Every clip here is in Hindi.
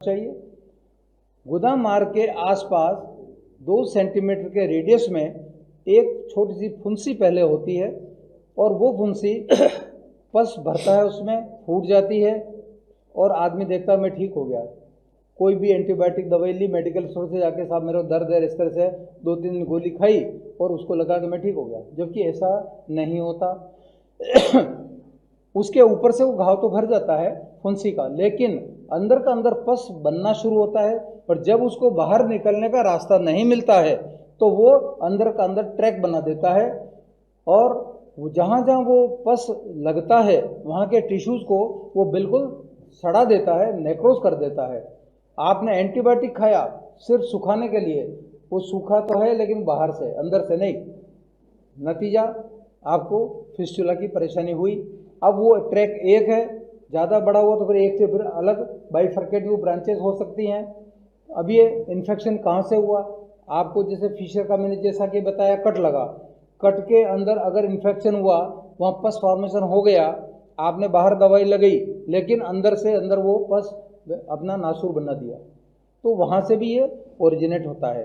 चाहिए। गुदा मार्ग के आसपास 2 सेंटीमीटर के रेडियस में एक छोटी सी फुंसी पहले होती है और वो फुंसी पस भरता है, उसमें फूट जाती है और आदमी देखता है मैं ठीक हो गया। कोई भी एंटीबायोटिक दवाई ली मेडिकल स्टोर से जाके, साहब मेरे को दर्द है, इस तरह से 2-3 दिन गोली खाई और उसको लगा कि मैं ठीक हो गया, जबकि ऐसा नहीं होता। उसके ऊपर से वो घाव तो भर जाता है फुंसी का, लेकिन अंदर का अंदर पस बनना शुरू होता है और जब उसको बाहर निकलने का रास्ता नहीं मिलता है तो वो अंदर का अंदर ट्रैक बना देता है और वो जहाँ जहाँ वो पस लगता है वहाँ के टिश्यूज़ को वो बिल्कुल सड़ा देता है, नेक्रोज कर देता है। आपने एंटीबायोटिक खाया सिर्फ सुखाने के लिए, वो सूखा तो है लेकिन बाहर से, अंदर से नहीं। नतीजा आपको फिस्टुला की परेशानी हुई। अब वो ट्रैक एक है, ज़्यादा बड़ा हुआ तो फिर एक से फिर अलग बाइफर्केटिव ब्रांचेस हो सकती हैं। अब ये इन्फेक्शन कहाँ से हुआ? आपको जैसे फिशर का मैंने जैसा कि बताया, कट लगा, कट के अंदर अगर इन्फेक्शन हुआ, वहाँ पस फॉर्मेशन हो गया, आपने बाहर दवाई लगाई लेकिन अंदर से अंदर वो पस अपना नासूर बना दिया, तो वहाँ से भी ये ओरिजिनेट होता है।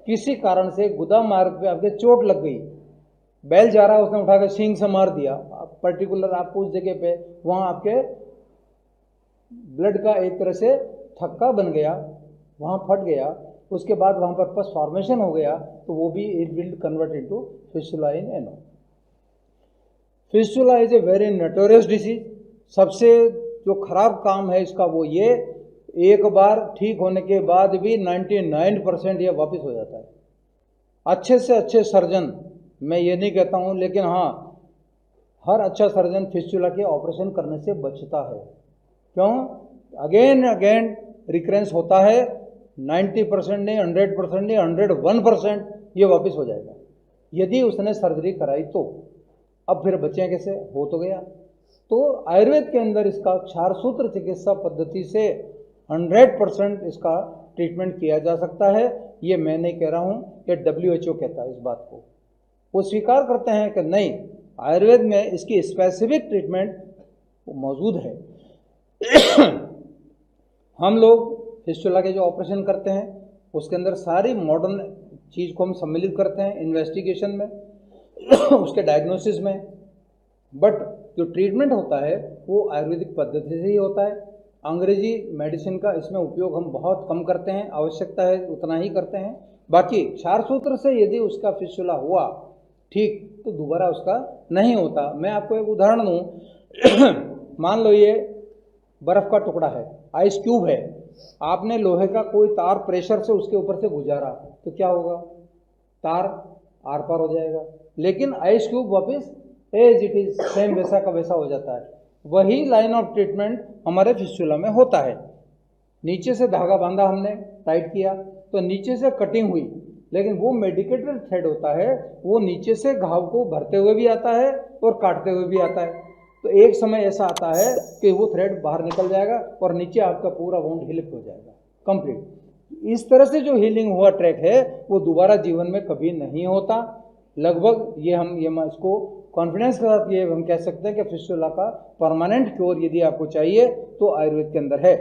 किसी कारण से गुदा मार्ग पे आपके चोट लग गई, बैल जा रहा है, उसने उठाकर सींग से मार दिया पर्टिकुलर आपको उस जगह पे, वहाँ आपके ब्लड का एक तरह से थक्का बन गया, वहाँ फट गया, उसके बाद वहाँ पर पस फॉर्मेशन हो गया, तो वो भी it will convert into fistula in ano. Fistula is a very notorious disease. सबसे जो खराब काम है इसका वो ये, एक बार ठीक होने के बाद भी 99% ये वापस हो जाता है। अच्छे से अच्छे सर्जन, मैं ये नहीं कहता हूँ, लेकिन हाँ, हर अच्छा सर्जन फिस्टुला के ऑपरेशन करने से बचता है। क्यों? अगेन अगेन रिकरेंस होता है, 90% नहीं, 100% नहीं, 101% ये वापस हो जाएगा यदि उसने सर्जरी कराई तो। अब फिर बच्चे कैसे? हो तो गया। तो आयुर्वेद के अंदर इसका क्षारसूत्र चिकित्सा पद्धति से 100% इसका ट्रीटमेंट किया जा सकता है। ये मैं नहीं कह रहा हूँ, ये WHO कहता है इस बात को। वो स्वीकार करते हैं कि नहीं, आयुर्वेद में इसकी स्पेसिफिक ट्रीटमेंट मौजूद है। हम लोग फिस्टुला के जो ऑपरेशन करते हैं उसके अंदर सारी मॉडर्न चीज़ को हम सम्मिलित करते हैं इन्वेस्टिगेशन में, उसके डायग्नोसिस में, बट जो ट्रीटमेंट होता है वो आयुर्वेदिक पद्धति से ही होता है। अंग्रेजी मेडिसिन का इसमें उपयोग हम बहुत कम करते हैं, आवश्यकता है उतना ही करते हैं। बाकी क्षारसूत्र से यदि उसका फिस्टुला हुआ ठीक, तो दोबारा उसका नहीं होता। मैं आपको एक उदाहरण दूँ। मान लो ये बर्फ़ का टुकड़ा है, आइस क्यूब है, आपने लोहे का कोई तार प्रेशर से उसके ऊपर से गुजारा तो क्या होगा? तार आर पार हो जाएगा, लेकिन आइस क्यूब वापस एज इट इज सेम वैसा का वैसा हो जाता है। वही लाइन ऑफ ट्रीटमेंट हमारे फिस्टुला में होता है। नीचे से धागा बांधा हमने, टाइट किया, तो नीचे से कटिंग हुई, लेकिन वो मेडिकेटेड थ्रेड होता है, वो नीचे से घाव को भरते हुए भी आता है और काटते हुए भी आता है। तो एक समय ऐसा आता है कि वो थ्रेड बाहर निकल जाएगा और नीचे आपका पूरा वाउंड हील हो जाएगा कंप्लीट। इस तरह से जो हीलिंग हुआ ट्रैक है वो दोबारा जीवन में कभी नहीं होता। लगभग ये इसको कॉन्फिडेंस के साथ ये हम कह सकते हैं कि फिस्टुला का परमानेंट क्योर यदि आपको चाहिए तो आयुर्वेद के अंदर है।